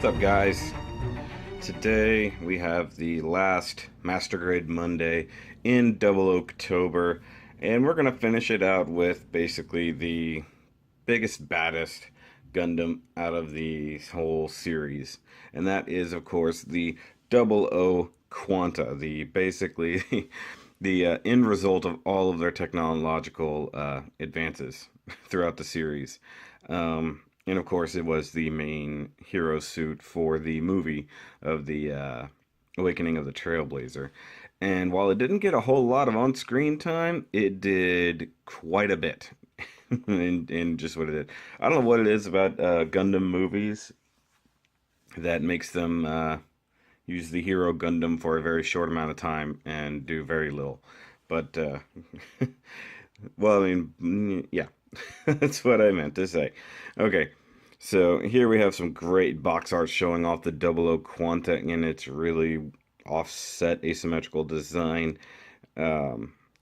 What's up, guys? Today we have the last Master Grade Monday in double October, and we're going to finish it out with basically the biggest, baddest Gundam out of the whole series. And that is, of course, the Double O Quanta, the basically the end result of all of their technological advances throughout the series. And of course, it was the main hero suit for the movie of the Awakening of the Trailblazer. And while it didn't get a whole lot of on screen time, it did quite a bit in just what it did. I don't know what it is about Gundam movies that makes them use the hero Gundam for a very short amount of time and do very little. But, well, I mean, yeah, that's what I meant to say. Okay, so here we have some great box art showing off the Double O Quanta in its really offset asymmetrical design.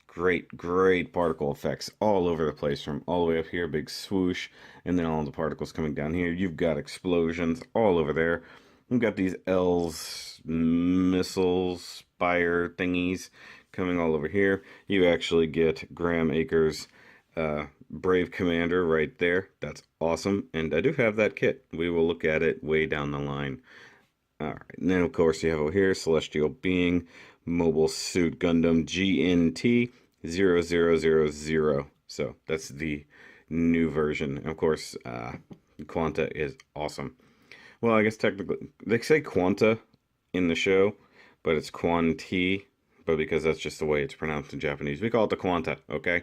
Great particle effects all over the place, from all the way up here, big swoosh, and then all the particles coming down here. You've got explosions all over there. We've got these L's, missiles, spire thingies coming all over here. You actually get Graham Acres' Brave Commander right there. That's awesome. And I do have that kit. We will look at it way down the line. Alright, and then of course you have over here Celestial Being, Mobile Suit Gundam GNT 0000. So that's the new version. And of course, Quanta is awesome. Well, I guess technically, they say Quanta in the show, but it's Quanti, but because that's just the way it's pronounced in Japanese, we call it the Quanta, okay?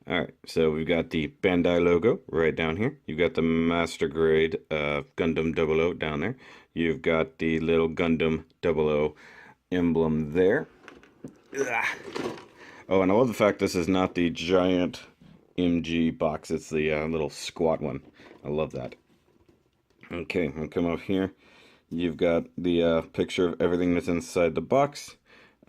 Alright, so we've got the Bandai logo right down here. You've got the Master Grade Gundam 00 down there. You've got the little Gundam 00 emblem there. Ugh. Oh, and I love the fact this is not the giant MG box. It's the little squat one. I love that. Okay, I'll come up here. You've got the picture of everything that's inside the box.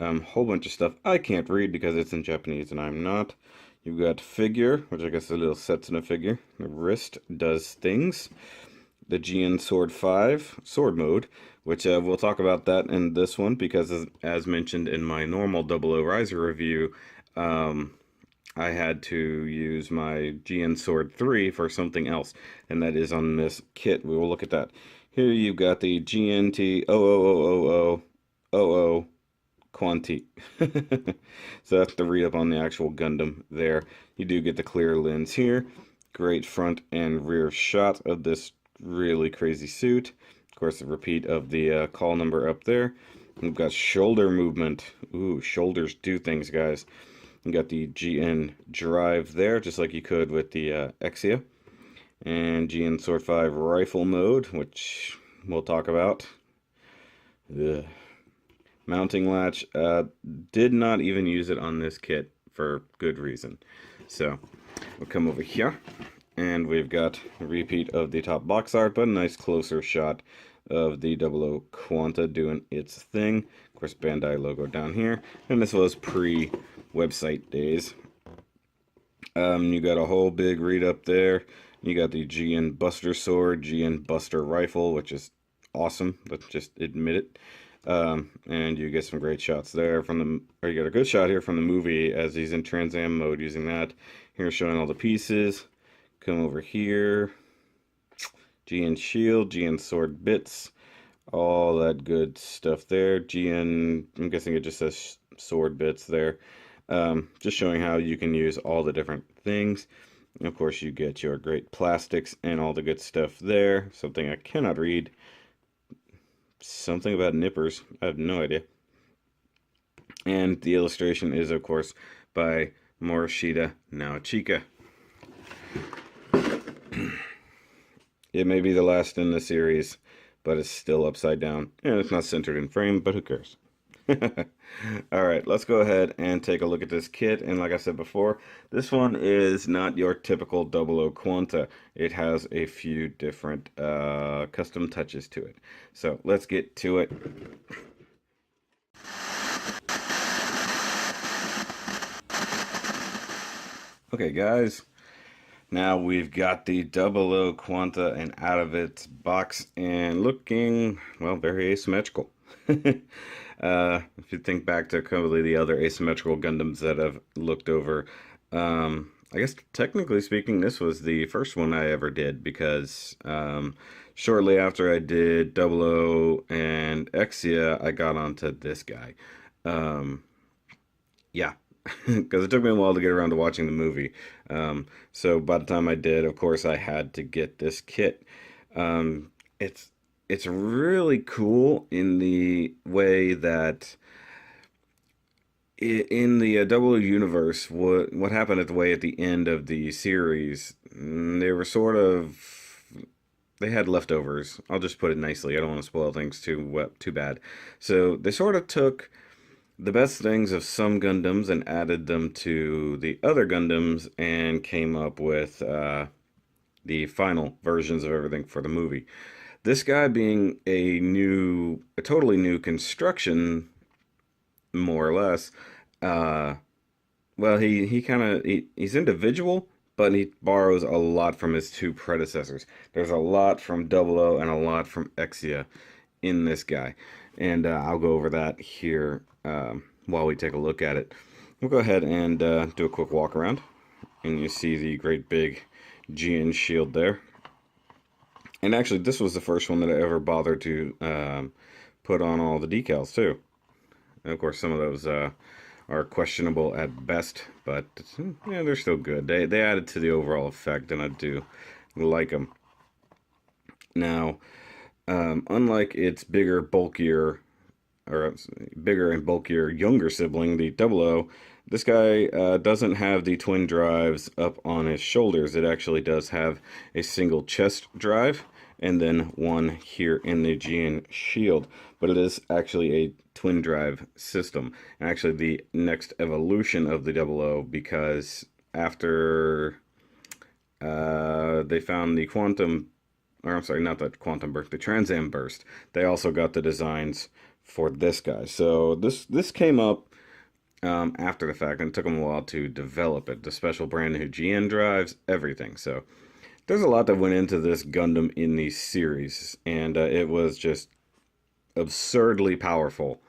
Whole bunch of stuff I can't read because it's in Japanese and I'm not. You've got figure, which I guess is a little sets in a figure. The wrist does things. The GN Sword 5 sword mode, which we'll talk about that in this one because as mentioned in my normal Double O Riser review, I had to use my GN Sword 3 for something else, and that is on this kit. We will look at that. Here you've got the GNT 0000000 Quanti. So that's the read up on the actual Gundam there. You do get the clear lens here. Great front and rear shot of this really crazy suit. Of course, a repeat of the call number up there. We've got shoulder movement. Ooh, shoulders do things, guys. You got the GN drive there, just like you could with the Exia. And GN Sword 5 rifle mode, which we'll talk about. Ugh. Mounting latch, did not even use it on this kit for good reason. So we'll come over here and we've got a repeat of the top box art, but a nice closer shot of the Double O Quanta doing its thing. Of course, Bandai logo down here, and this was pre-website days. You got a whole big read up there. You got the GN Buster Sword, GN Buster Rifle, which is awesome. Let's just admit it. And you get some great shots there from the, or you got a good shot here from the movie as he's in Trans Am mode using that. Here showing all the pieces. Come over here. GN Shield, GN Sword Bits, all that good stuff there. GN, I'm guessing it just says Sword Bits there. Just showing how you can use all the different things. And of course, you get your great plastics and all the good stuff there. Something I cannot read. Something about nippers. I have no idea. And the illustration is, of course, by Morishita Naochika. It may be the last in the series, but it's still upside down. And it's not centered in frame, but who cares? Alright, let's go ahead and take a look at this kit. And like I said before, this one is not your typical Double O Quanta. It has a few different custom touches to it. So let's get to it. Okay, guys. Now we've got the Double O Quanta and out of its box and looking, well, very asymmetrical. If you think back to probably the other asymmetrical Gundams that I've looked over, I guess technically speaking, this was the first one I ever did because shortly after I did Double O and Exia, I got onto this guy. Um, yeah, because it took me a while to get around to watching the movie. So by the time I did, of course, I had to get this kit. Um, it's it's really cool in the way that in the Double universe, what happened at the way at the end of the series, they were sort of they had leftovers. I'll just put it nicely. I don't want to spoil things too bad. So they sort of took the best things of some Gundams and added them to the other Gundams and came up with the final versions of everything for the movie. This guy being a totally new construction, more or less. Uh, well, he's individual, but he borrows a lot from his two predecessors. There's a lot from Double O and a lot from Exia in this guy, and I'll go over that here while we take a look at it. We'll go ahead and do a quick walk around, and you see the great big GN shield there. And actually, this was the first one that I ever bothered to put on all the decals too. And of course, some of those are questionable at best, but yeah, they're still good. They added to the overall effect, and I do like them. Now, unlike its bigger, bulkier, or bigger and bulkier younger sibling, the Double O, this guy doesn't have the twin drives up on his shoulders. It actually does have a single chest drive and then one here in the GN shield, but it is actually a twin drive system. And actually the next evolution of the Double O, because after they found the quantum, or I'm sorry, not the quantum burst, the transam burst, they also got the designs for this guy. So this came up after the fact, and it took them a while to develop it. The special brand new GN drives, everything. So there's a lot that went into this Gundam in the series, and it was just absurdly powerful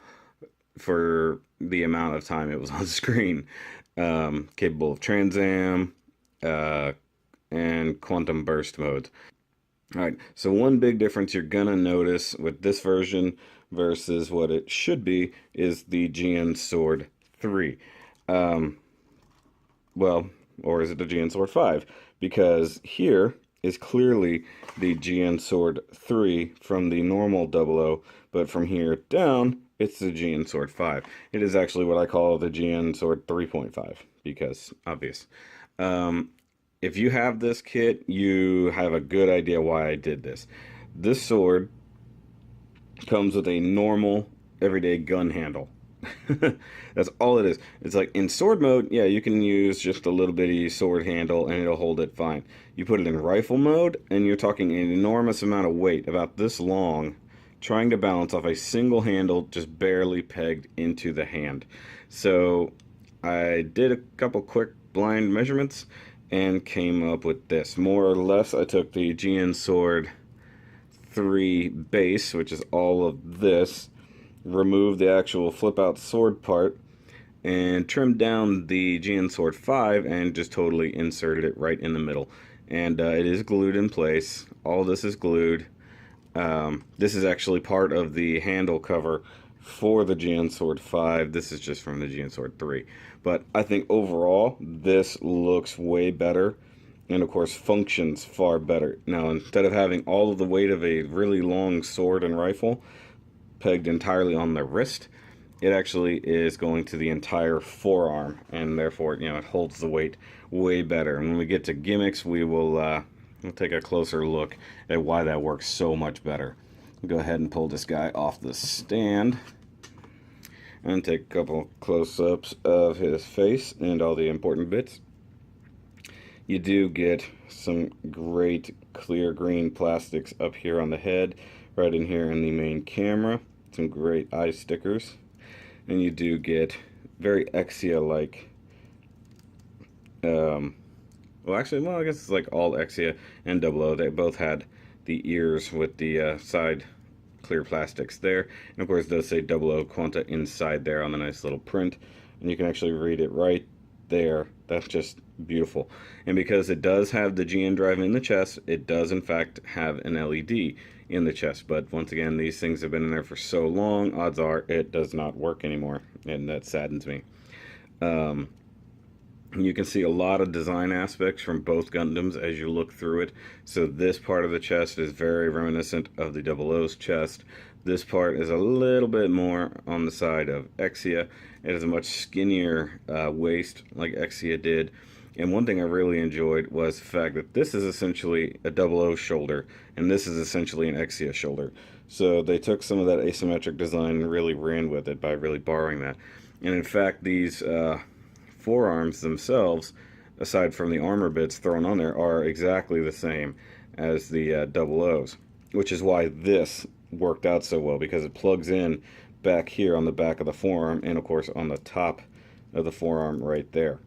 for the amount of time it was on screen. Capable of transam and quantum burst modes. Alright, so one big difference you're gonna notice with this version versus what it should be is the GN Sword 3. Well, or is it the GN Sword 5? Because here is clearly the GN Sword 3 from the normal Double O, but from here down, it's the GN Sword 5. It is actually what I call the GN Sword 3.5, because obvious. If you have this kit, you have a good idea why I did this. This sword comes with a normal, everyday gun handle. That's all it is. It's like in sword mode, yeah, you can use just a little bitty sword handle and it'll hold it fine. You put it in rifle mode, and you're talking an enormous amount of weight, about this long, trying to balance off a single handle just barely pegged into the hand. So I did a couple quick blind measurements and came up with this. More or less, I took the GN Sword 3 base, which is all of this, removed the actual flip-out sword part, and trimmed down the GN Sword 5 and just totally inserted it right in the middle. And it is glued in place. All this is glued. This is actually part of the handle cover for the GN Sword 5. This is just from the GN Sword 3. But I think overall, this looks way better, and of course functions far better. Now, instead of having all of the weight of a really long sword and rifle pegged entirely on the wrist, it actually is going to the entire forearm, and therefore, it holds the weight way better. And when we get to gimmicks, we'll take a closer look at why that works so much better. Go ahead and pull this guy off the stand and take a couple close-ups of his face and all the important bits. You do get some great clear green plastics up here on the head, right in here in the main camera. Some great eye stickers. And you do get very Exia-like Well, actually, well, I guess it's like all Exia and Double O. They both had the ears with the side clear plastics there. And of course, it does say Double O Quanta inside there on the nice little print. And you can actually read it right there. That's just beautiful. And because it does have the GN drive in the chest, it does in fact have an LED in the chest. But once again, these things have been in there for so long, odds are it does not work anymore. And that saddens me. You can see a lot of design aspects from both Gundams as you look through it. So this part of the chest is very reminiscent of the Double O's chest. This part is a little bit more on the side of Exia. It has a much skinnier waist like Exia did. And one thing I really enjoyed was the fact that this is essentially a Double O shoulder, and this is essentially an Exia shoulder. So they took some of that asymmetric design and really ran with it by really borrowing that. And in fact, these forearms themselves, aside from the armor bits thrown on there, are exactly the same as the Double O's, which is why this worked out so well, because it plugs in back here on the back of the forearm and of course on the top of the forearm right there.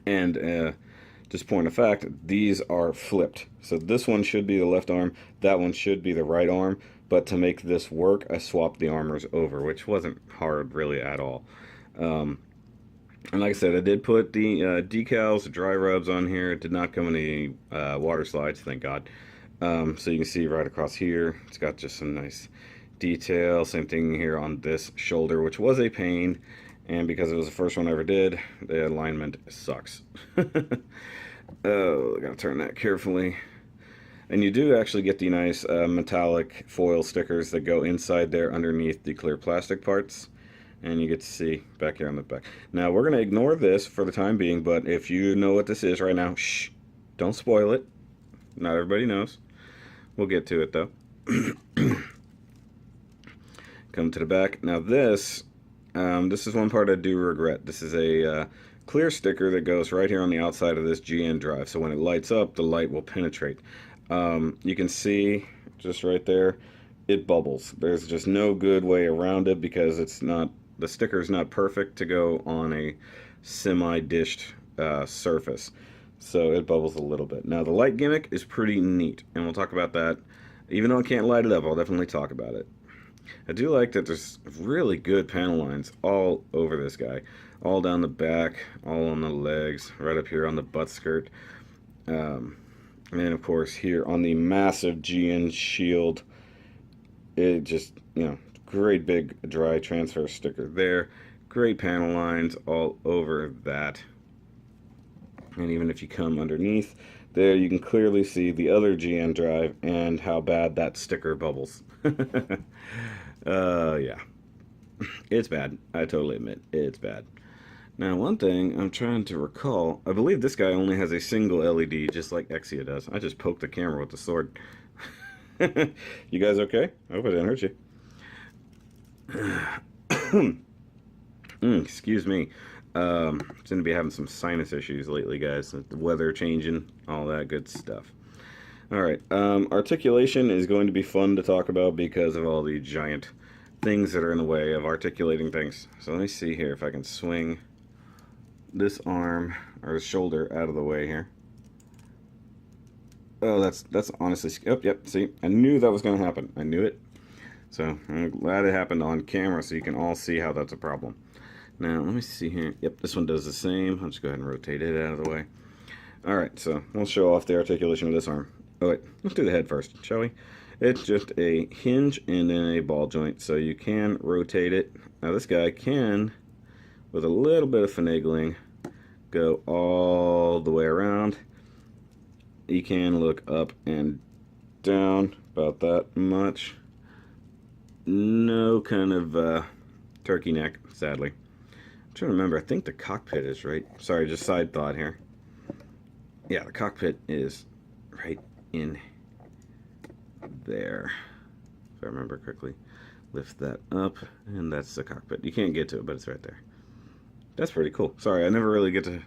And just point of fact, these are flipped. So this one should be the left arm, that one should be the right arm, but to make this work, I swapped the armors over, which wasn't hard really at all. And like I said, I did put the decals, dry rubs on here. It did not come in any water slides, thank God. So you can see right across here, it's got just some nice detail. Same thing here on this shoulder, which was a pain. And because it was the first one I ever did, the alignment sucks. Oh, I gotta turn that carefully. And you do actually get the nice metallic foil stickers that go inside there underneath the clear plastic parts. And you get to see back here on the back. Now, we're going to ignore this for the time being, but if you know what this is right now, shh, don't spoil it. Not everybody knows. We'll get to it, though. Come to the back. Now, this is one part I do regret. This is a clear sticker that goes right here on the outside of this GN drive. So when it lights up, the light will penetrate. You can see just right there, it bubbles. There's just no good way around it because it's not, the sticker is not perfect to go on a semi-dished surface. So it bubbles a little bit. Now the light gimmick is pretty neat, and we'll talk about that. Even though I can't light it up, I'll definitely talk about it. I do like that there's really good panel lines all over this guy. All down the back, all on the legs, right up here on the butt skirt. And of course here on the massive GN shield. It just, you know, great big dry transfer sticker there. Great panel lines all over that. And even if you come underneath there, you can clearly see the other GN drive and how bad that sticker bubbles. Yeah. It's bad. I totally admit it's bad. Now, one thing I'm trying to recall, I believe this guy only has a single LED, just like Exia does. I just poked the camera with the sword. You guys okay? I hope I didn't hurt you. Excuse me. Seem to be having some sinus issues lately, guys. The weather changing, all that good stuff. Alright, articulation is going to be fun to talk about because of all the giant things that are in the way of articulating things. So let me see here if I can swing this arm or shoulder out of the way here. Oh, that's honestly... Oh, yep, see? I knew that was going to happen. I knew it. So, I'm glad it happened on camera so you can all see how that's a problem. Now, let me see here. Yep, this one does the same. I'll just go ahead and rotate it out of the way. Alright, so we'll show off the articulation of this arm. Oh, wait. Let's do the head first, shall we? It's just a hinge and then a ball joint, so you can rotate it. Now, this guy can, with a little bit of finagling, go all the way around. You can look up and down about that much. No kind of turkey neck, sadly. I'm trying to remember. I think the cockpit is right. Sorry, just side thought here. Yeah, the cockpit is right in there. If I remember correctly. Lift that up, and that's the cockpit. You can't get to it, but it's right there. That's pretty cool. Sorry, I never really get to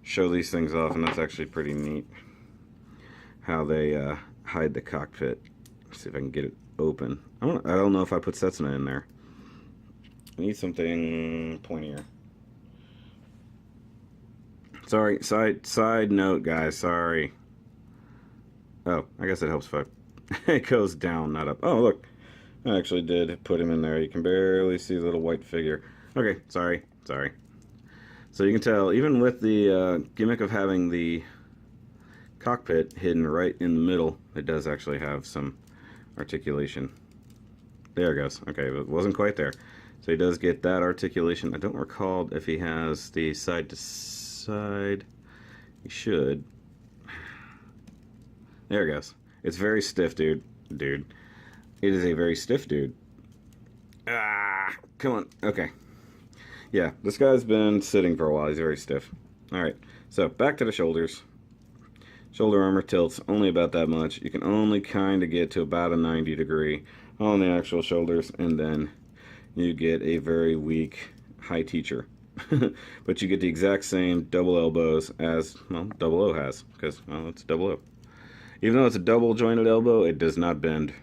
show these things off, and that's actually pretty neat. How they hide the cockpit. Let's see if I can get it open. I don't know if I put Setsuna in there. I need something pointier. Sorry, side note, guys. Sorry. Oh, I guess it helps if it goes down, not up. Oh, look. I actually did put him in there. You can barely see the little white figure. Okay, sorry. So you can tell, even with the gimmick of having the cockpit hidden right in the middle, it does actually have some articulation. There it goes. Okay, it wasn't quite there. So he does get that articulation. I don't recall if he has the side to side. He should. There it goes. It's very stiff, dude. It is a very stiff dude. Ah, come on. Okay. Yeah, this guy's been sitting for a while. He's very stiff. Alright, so back to the shoulders. Shoulder armor tilts only about that much. You can only kind of get to about a 90 degree on the actual shoulders, and then you get a very weak high teacher. But you get the exact same double elbows as, well, double O has, because, well, it's double O. Even though it's a double jointed elbow, it does not bend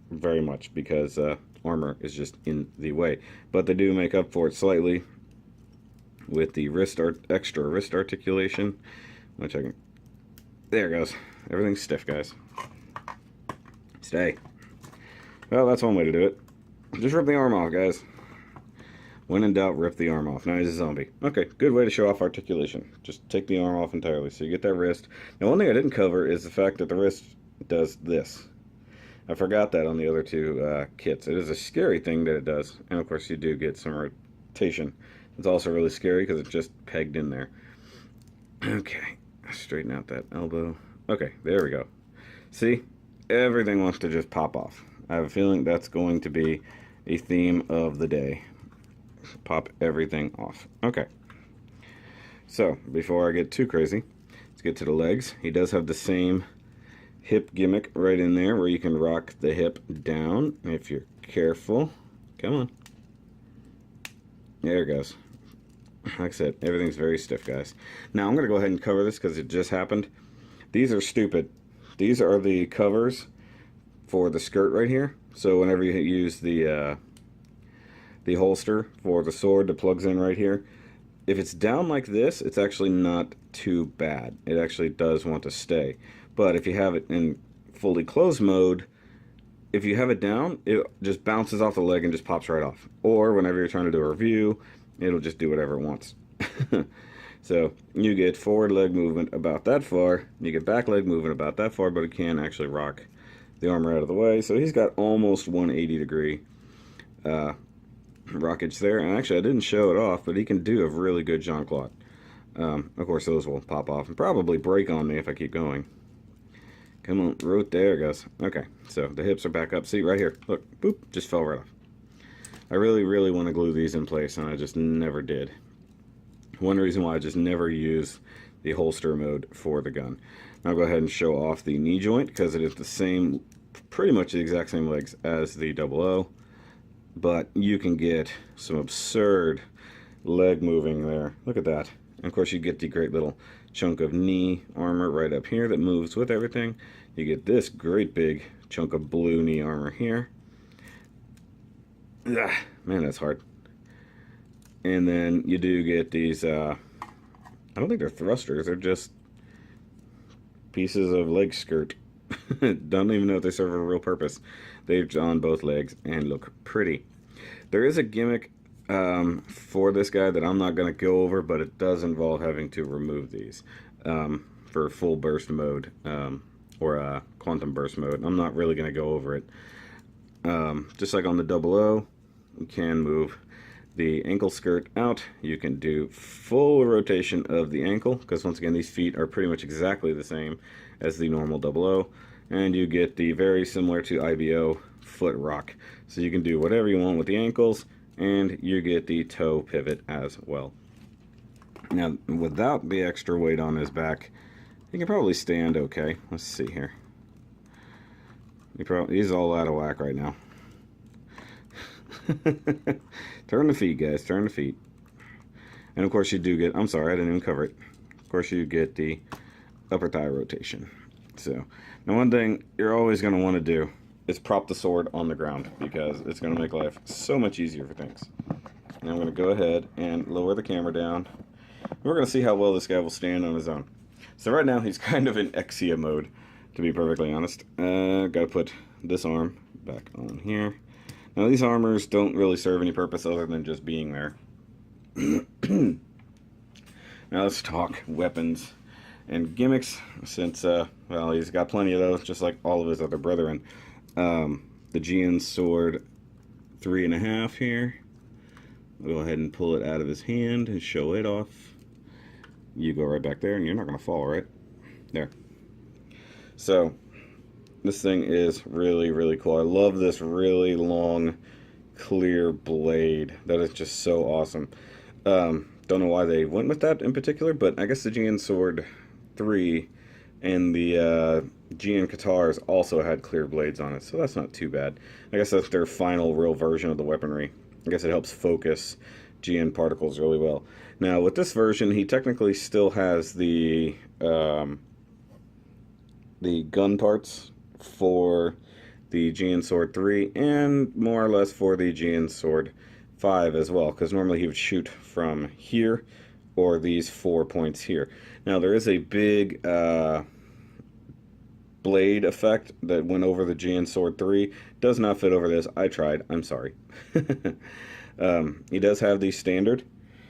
very much because armor is just in the way. But they do make up for it slightly with the extra wrist articulation, which I can... There it goes. Everything's stiff, guys. Stay. Well, that's one way to do it. Just rip the arm off, guys. When in doubt, rip the arm off. Now he's a zombie. Okay, good way to show off articulation. Just take the arm off entirely. So you get that wrist. Now, one thing I didn't cover is the fact that the wrist does this. I forgot that on the other two kits. It is a scary thing that it does. And, of course, you do get some rotation. It's also really scary because it's just pegged in there. Okay, straighten out that elbow. Okay, there we go. See? Everything wants to just pop off. I have a feeling that's going to be a theme of the day. Pop everything off. Okay. So, before I get too crazy, let's get to the legs. He does have the same hip gimmick right in there where you can rock the hip down if you're careful. Come on. There it goes. Like I said, everything's very stiff, guys. Now, I'm going to go ahead and cover this because it just happened. These are stupid. These are the covers for the skirt right here. So whenever you use the holster for the sword that plugs in right here, if it's down like this, it's actually not too bad. It actually does want to stay. But if you have it in fully closed mode, if you have it down, it just bounces off the leg and just pops right off. Or whenever you're trying to do a review, it'll just do whatever it wants. So you get forward leg movement about that far, you get back leg movement about that far, but it can actually rock the armor out of the way. So he's got almost 180 degree rockage there. And actually I didn't show it off, but he can do a really good Jean-Claude. Of course those will pop off and probably break on me if I keep going. Come on, right there it goes. Okay, so the hips are back up. See, right here. Look, boop, just fell right off. I really want to glue these in place, and I just never did. One reason why I just never use the holster mode for the gun. Now I'll go ahead and show off the knee joint, because it is the same, pretty much the exact same legs as the 00. But you can get some absurd leg moving there. Look at that. And of course you get the great little chunk of knee armor right up here that moves with everything. You get this great big chunk of blue knee armor here. Ugh, man, that's hard. And then you do get these, I don't think they're thrusters, they're just pieces of leg skirt. Don't even know if they serve a real purpose. They're on both legs and look pretty. There is a gimmick for this guy that I'm not going to go over, but it does involve having to remove these for full burst mode or quantum burst mode. I'm not really going to go over it. Just like on the 00, you can move the ankle skirt out. You can do full rotation of the ankle, because once again these feet are pretty much exactly the same as the normal 00, and you get the very similar to IBO foot rock. So you can do whatever you want with the ankles, and you get the toe pivot as well. Now, without the extra weight on his back, he can probably stand okay. Let's see here. He's all out of whack right now. Turn the feet, guys. Turn the feet. And of course you do get, I'm sorry, I didn't even cover it. Of course you get the upper thigh rotation. So, now one thing you're always going to want to do is prop the sword on the ground, because it's going to make life so much easier for things. Now I'm going to go ahead and lower the camera down We're going to see how well this guy will stand on his own. So right now he's kind of in Exia mode, to be perfectly honest. Got to put this arm back on here. Now these armors don't really serve any purpose other than just being there. Now let's talk weapons and gimmicks, since, well, he's got plenty of those, just like all of his other brethren. The GN sword 3.5 here. I'll go ahead and pull it out of his hand and show it off. You go right back there, and you're not going to fall, right? There. So, this thing is really, really cool. I love this really long, clear blade. That is just so awesome. Don't know why they went with that in particular, but I guess the GN Sword 3 and the GN Katars also had clear blades on it, so that's not too bad. I guess that's their final real version of the weaponry. I guess it helps focus GN particles really well. Now, with this version, he technically still has the gun parts for the GN Sword 3 and more or less for the GN Sword 5 as well, because normally he would shoot from here or these 4 points here. Now there is a big blade effect that went over the GN Sword 3. Does not fit over this. I tried. I'm sorry. He does have the standard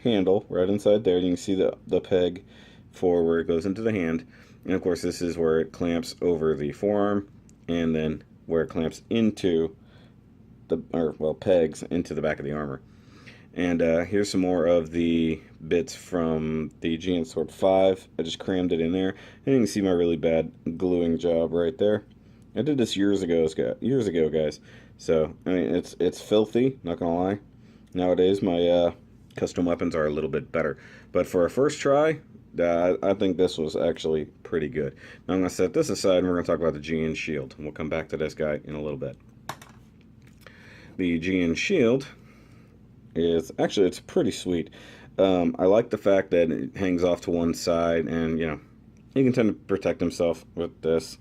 handle right inside there. You can see the peg for where it goes into the hand. And of course this is where it clamps over the forearm, and then where it clamps into the, pegs into the back of the armor. And here's some more of the bits from the GN Sword 5. I just crammed it in there, and you can see my really bad gluing job right there. I did this years ago, guys. So I mean, it's filthy, not gonna lie. Nowadays my custom weapons are a little bit better, but for a first try, I think this was actually pretty good. Now I'm gonna set this aside, and we're gonna talk about the GN Shield, and we'll come back to this guy in a little bit. The GN Shield is actually, it's pretty sweet. I like the fact that it hangs off to one side, and you know, he can tend to protect himself with this.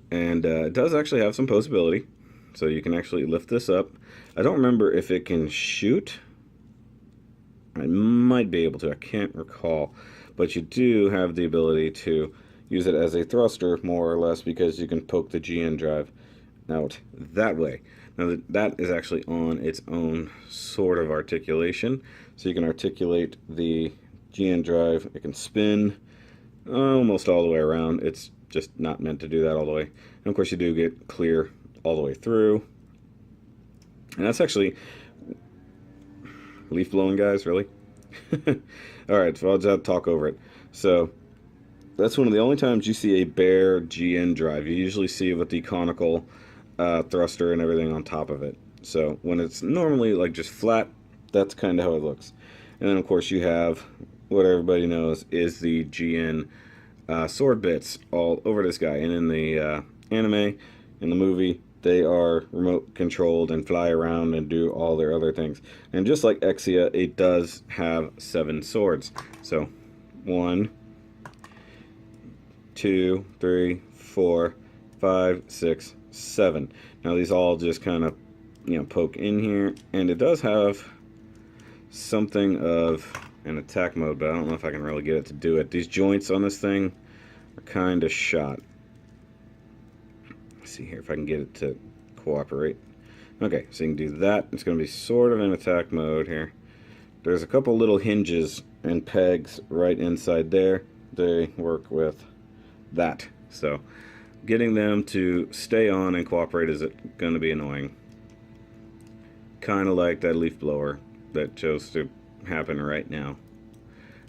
And it does actually have some posability, so you can actually lift this up. I don't remember if it can shoot. I might be able to, I can't recall, but you do have the ability to use it as a thruster, more or less, because you can poke the GN drive out that way. Now that is actually on its own sort of articulation, so you can articulate the GN drive. It can spin almost all the way around. It's just not meant to do that all the way. And of course you do get clear all the way through. And that's actually leaf blowing, guys, really? Alright, so I'll just talk over it. So that's one of the only times you see a bare GN drive. You usually see it with the conical thruster and everything on top of it. So when it's normally like just flat, that's kind of how it looks. And then of course you have what everybody knows is the GN sword bits all over this guy. And in the anime, in the movie, they are remote controlled and fly around and do all their other things. And just like Exia, it does have 7 swords. So 1, 2, 3, 4, 5, 6, 7. Now these all just kind of, you know, poke in here, and it does have something of an attack mode, but I don't know if I can really get it to do it. These joints on this thing are kind of shot. Let's see here if I can get it to cooperate. Okay, so you can do that. It's going to be sort of in attack mode here. There's a couple little hinges and pegs right inside there. They work with that. So getting them to stay on and cooperate is going to be annoying. Kind of like that leaf blower that chose to happen right now.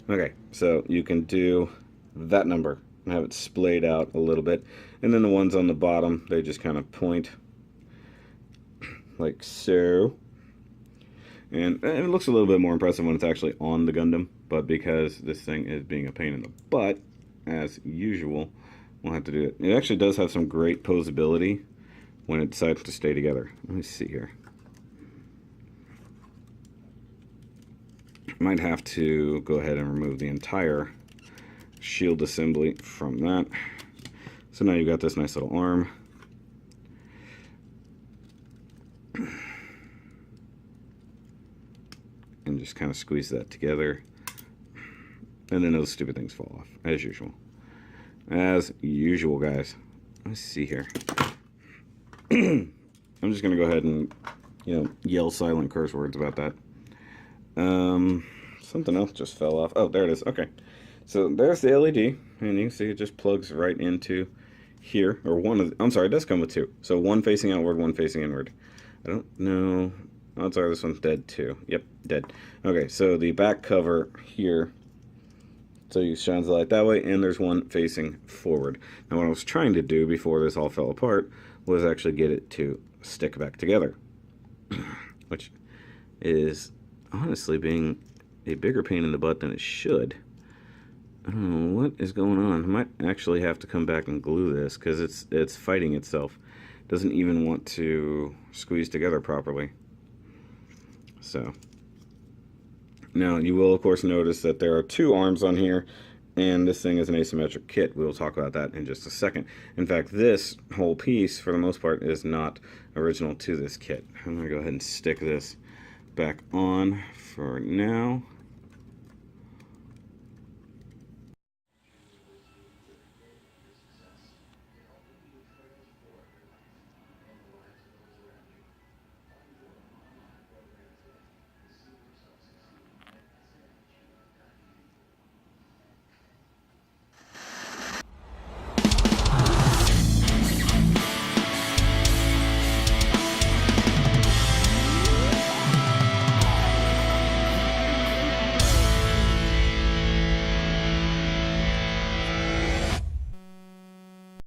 Okay, so you can do that number and have it splayed out a little bit. And then the ones on the bottom, they just kind of point like so. And it looks a little bit more impressive when it's actually on the Gundam, but because this thing is being a pain in the butt, as usual, we'll have to do it. It actually does have some great posability when it decides to stay together. Let me see here. Might have to go ahead and remove the entire shield assembly from that. So now you've got this nice little arm. and just kind of squeeze that together. And then those stupid things fall off, as usual. As usual, guys. Let's see here. I'm just going to go ahead and, yell silent curse words about that. Something else just fell off. Oh, there it is. Okay. So there's the LED, and you can see it just plugs right into here, or I'm sorry, it does come with two. So one facing outward, one facing inward. I don't know. Oh, sorry, this one's dead too. Yep, dead. Okay, so the back cover here, so you shines the light that way, and there's one facing forward. Now what I was trying to do before this all fell apart was actually get it to stick back together, which is honestly being a bigger pain in the butt than it should. I don't know what is going on. I might actually have to come back and glue this because it's fighting itself. It doesn't even want to squeeze together properly. So now you will of course notice that there are two arms on here, and this thing is an asymmetric kit. We will talk about that in just a second. In fact, this whole piece for the most part is not original to this kit. I'm going to go ahead and stick this back on for now.